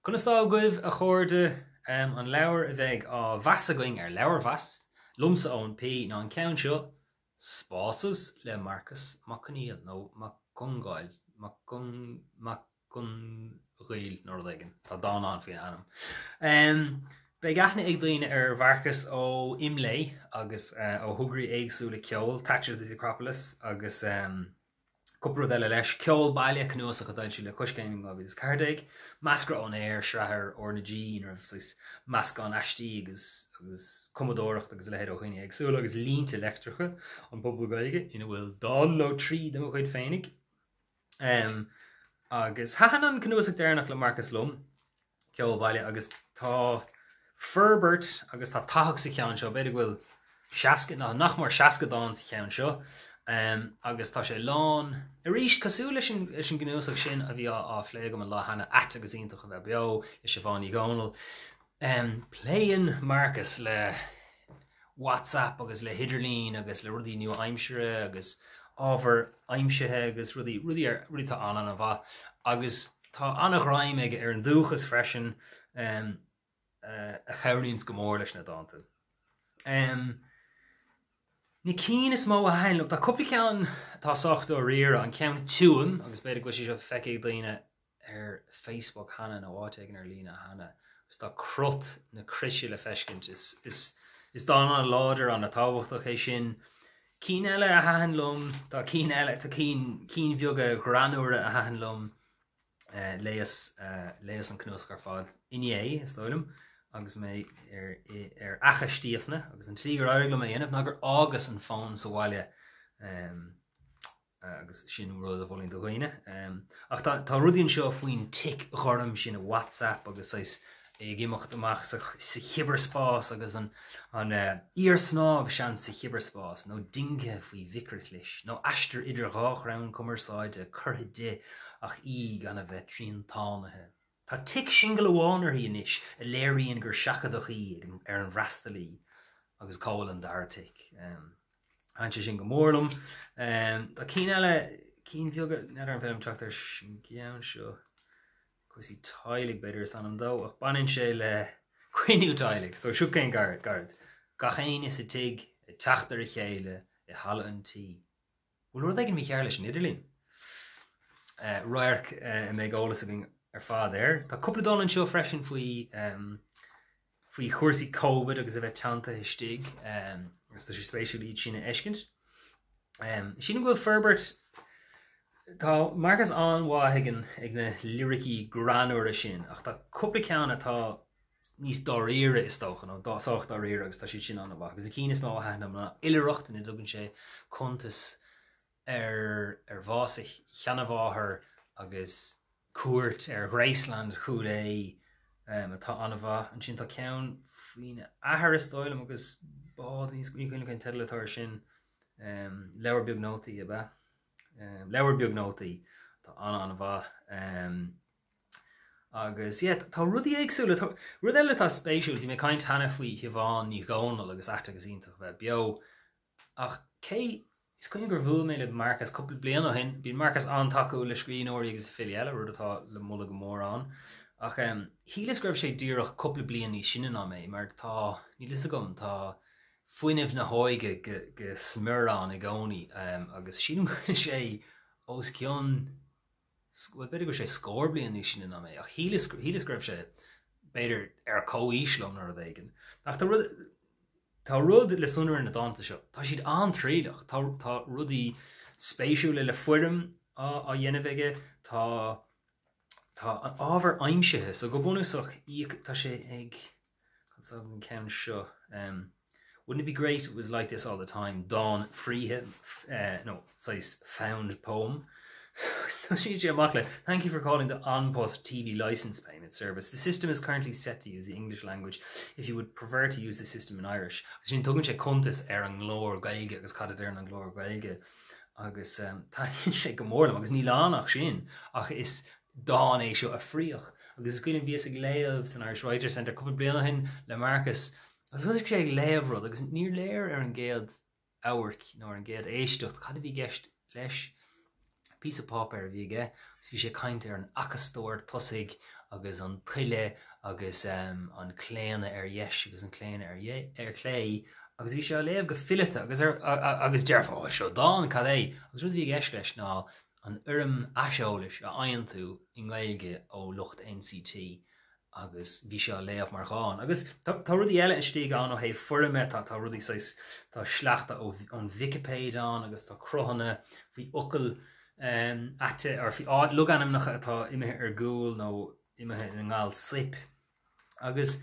Kunastá goibh a chóirde an leabhar a bheith á bheasa going leabhar-mheas, lumsa ón P ná an ceann seo, Spásas le Marcus mac Conghail nó mac Conghail, mac Conghail nóir daigen, tá dá an faoin anam. Bei gaithne ag daoine bharcas ó imlé agus ó thugraí éagsúla ceol, Thatcher the Acropolis agus cúpla eile leis ceol baile cnuasa go daid le coscéiming á bhís cardaig, mascra ón air srathir or na G ar masca an astí agus commodóireacht agus lehéad ó chuoine agsúla agus línta electricha an pobl gaige ina bhfuil dá nó trí do chuid féinnig. Agus hahan an cnuasa déirnach le Marcus Lum ceol baile agus tá Ferbert agus tá tathach sa ceann seo beidir bhfuil seaca nach mar seaca dáin sa ceann seo. Agus tá sé lán arís cosú leis an gnuasach sin a bhí á phléigem an lá hana at agus ionintach a bheith beo is se bháin í gáinil. Pléan Marcus le WhatsApp agus le hidirlín agus le rudí nua aimsire agus ábhar aimsithe agus rudí tá an a bha agus tá annach raim ag ar an dúchas freisin a chairíonn go mór leis na dáanta. Ní cín is mó a hainlumm, tá cúpla ceann tá soachta ó riar an ceann túam agus beidir go sé seo feiceigh daoine ar Facebook hana nó áiteigh ar lína hana agus tá crut na crisise le feiscint is dána láidir an na tábhachtach é sin. Cín eile a hainlumm, tá cín eile tá cín bheoga granúra a hainlumm léas an cnúsach ar fad iné is dóilm. Agus mé ar achastíofna agus an trígur áirigla mé dhéanamh nagur agus an fón sa bhaile agus sin rud a bhfuilín do ghaoine. Ach tá rudíonn seo faoin tic chorm sin a WhatsApp agus ag imeacht amach sa chibarspás agus an íorsnáb sean sa chibarspás nó dinge faoi mhicrit leis nó aistear idir rách rán cumarsáide curtha de ach gan a bheith tríon tánathe. Tá tic single amháin hí inis a léiríonn gur seachadach í ar an bhreastalí agus cáil an dartic. Hainte sin go mórlam. Tá cín eile cín bheoga neidir an bheith teachtar sin ceann seo cosí tailig beidir san an dó ach banan sé le cuiiniú tailig, so siú cén gard. Gachéin is a tig i teachtar a chéile i hala an tí. Bhfuil rud ag an mí chear leis an Idirlín. Roiarc mé gálas a ar fád air. Tá cúpla dálan seo freisin faoi chuirsaí COVID agus a bheith teanta istigh agus tá sé spéisiúil iad sinna eiscint. Sin bhfuil Ferbert tá Marcus anmhaith ag na lyricí granúra sin ach tá cúpla ceann atá níos dáréire is tócha nó dásácht dáréire agus tá si sin an bha agus a cínas má hainam na ileireachtain i dtugann sé contas ar bhás cheanamháthair agus cuairt ar Graceland chuúil atá anna bha an sin tá ceann faoine ahar is dóilm agus bád níos cuioine chun teiletáir sin leabhar beag nótaí a bheith. Leabhar beag nótaí tá anna bha agus tá rudí éagsúla rud eile tá spéisiúil hí mé caiint hena faoi thiomháin ní gáinil agus eachta agus ionintach bheith beo ach cé is cuine gur bhfuil mé le Marcus cúpla bliain ó hin, bhíon Marcus antaú le scríóirí agus filiile rud atá le mula go mór an. Ach hílas greibh sé díreach cúpla bliain ní sinna ná mé, mar tá ní lis gom tá foiinemh na háige go smurrán i gcónaí agus sin sé os cionn beidir gur sé scór bliain ní sinna ná mé, ach hílas greibh sé beidir ar cóíslum nar a dhéigen. Ach tá rud le sunar na dáanta seo, tá siad antríadach, tá rudí spéisiúla le fuirim a dhéanamh tá an ábhar aimsithe, so go bunúsach tá sé ag ceann seo. Wouldn't it be great if it was like this all the time? Dawn Freehead, found poem. Thank you for calling the OnPost TV license payment service. The system is currently set to use the English language. If you would prefer to use the system in Irish, sin tugann sé contas ar an glór gaige agus cad ar an glór gaige agus tá sé go mórlam agus ní lánach sin ach is dáin é seo a phríoch agus is cuiinn bhíos ag léamh san Irish Writers Centre cúpla bliana hin le Marcus agus is sé ag léamh rud agus níor léir ar an géad áhairt nó an géad éisteacht cad a bhí gceist leis pí of pop ar bhí gus bhí sé caint ar an achastóir tosaigh agus an tuile agus an cléine yes agus an cléine clé agus bhí sé léamh go fillite agus dearfa seo dá cad é agus rud bhí gceis leis ná an aseolais a aon tú in Gaeilge ó lucht NCT agus bhí sé léamh mar gáin agus tá rudí eile istí an ó hé fuime tá rudí tá sleachta an Wikipédia agus tá crothanna bhí ocail ate ar bhí áid lu anam nach atá imethe ar gúil nó imethe in ngáil slip agus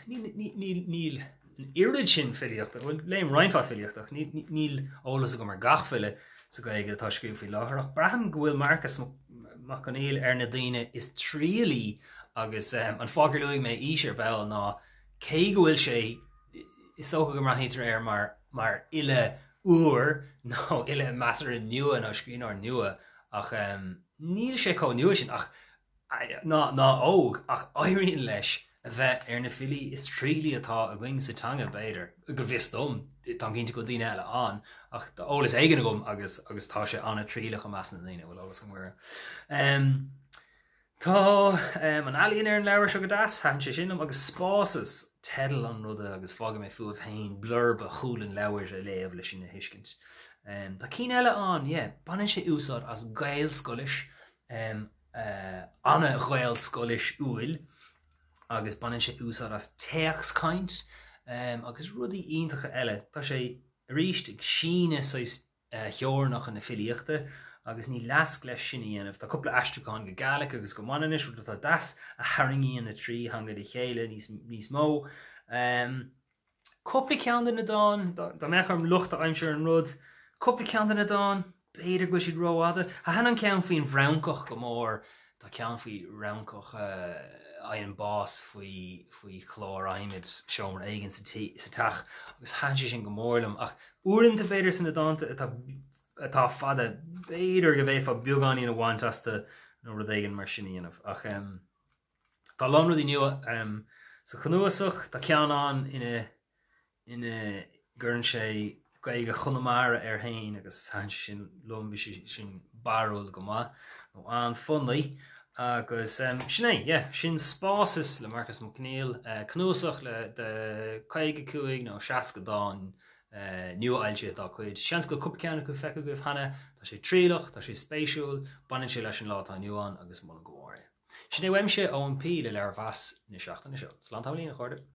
níl an irid sin filiocht bhfuil léim reinfa filiochtach níl ólas go mar gachfile sa Gaeilge tá scríú faoi láthair ach braham bhfuil Marcus Mac Conghail ar na daoine is tríalaí agus an fágur luigh mé ísir bell ná cé go bhfuil sé is tócha go marthaítar ar mar ile uair nó ile measar nua nó scríóir nua ach níl sé có nua sin ach ná óg ach éiríonn leis a bheith ar na fili is tríalaí atá a gcuing sa teanga beidir go bhís dom tá cinnte go dtíine eile an ach tá ólas éigean gom agus tá sé anna tríalach go meas na daine bhfuil ólas an mhuire. Tá an alíonn ar an leabhar seo go das han sé sin agus spásas tedal an ruda agus fága mé fuamh hain blurb a chúlan leabhar a léamh leis sin na hiiscint. Tá cín eile an, banan sé úsáid as Gael scolis anna Gael scolis uail agus banan sé úsáid as teachscaint agus rudí iontacha eile tá sé ríist ag síne theornach an na filiochta agus ní lasc leis sin dhéanamh tá cúpla aistriúcháin go Gaelic agus go mananis rud tá das a haringíon na trí hangad i chéile níos mó. Cúpla ceann na dáin dá mecham lucht a aimseir an rud cúpla ceann na dáin beidir go siad róáda a henan ceann faoin bhrawncoch go mór tá ceann faoi rowncoch an bás faoi chlár aimid seomar aigen sa teach agus hanse sin go mórlam ach uaireanta beidir san na dáanta atá fada beidir go bhéh fá beagání na bhaintasta nó rud éigean mar sin dhéanamh ach tá lom rudí nua sa chunuasach tá ceann ina gurn sé Gaeilge chunamara ar hain agus hanse sin lom sin barúil go má nó an fundaí agus sin spásas le Marcus Mac Conghail cnúsach le de 45 nó 60 dáin nua ailse dá chuid seans go cúpla ceanna go feice go bhhanna tá sé trílach tá sé spéisiúil banan sé leis an látá nuán agus mna go bhhair. Sin é weimse ó an pí le leabhar mheas na seachtainna seo. Slán tábhailín a chuirde.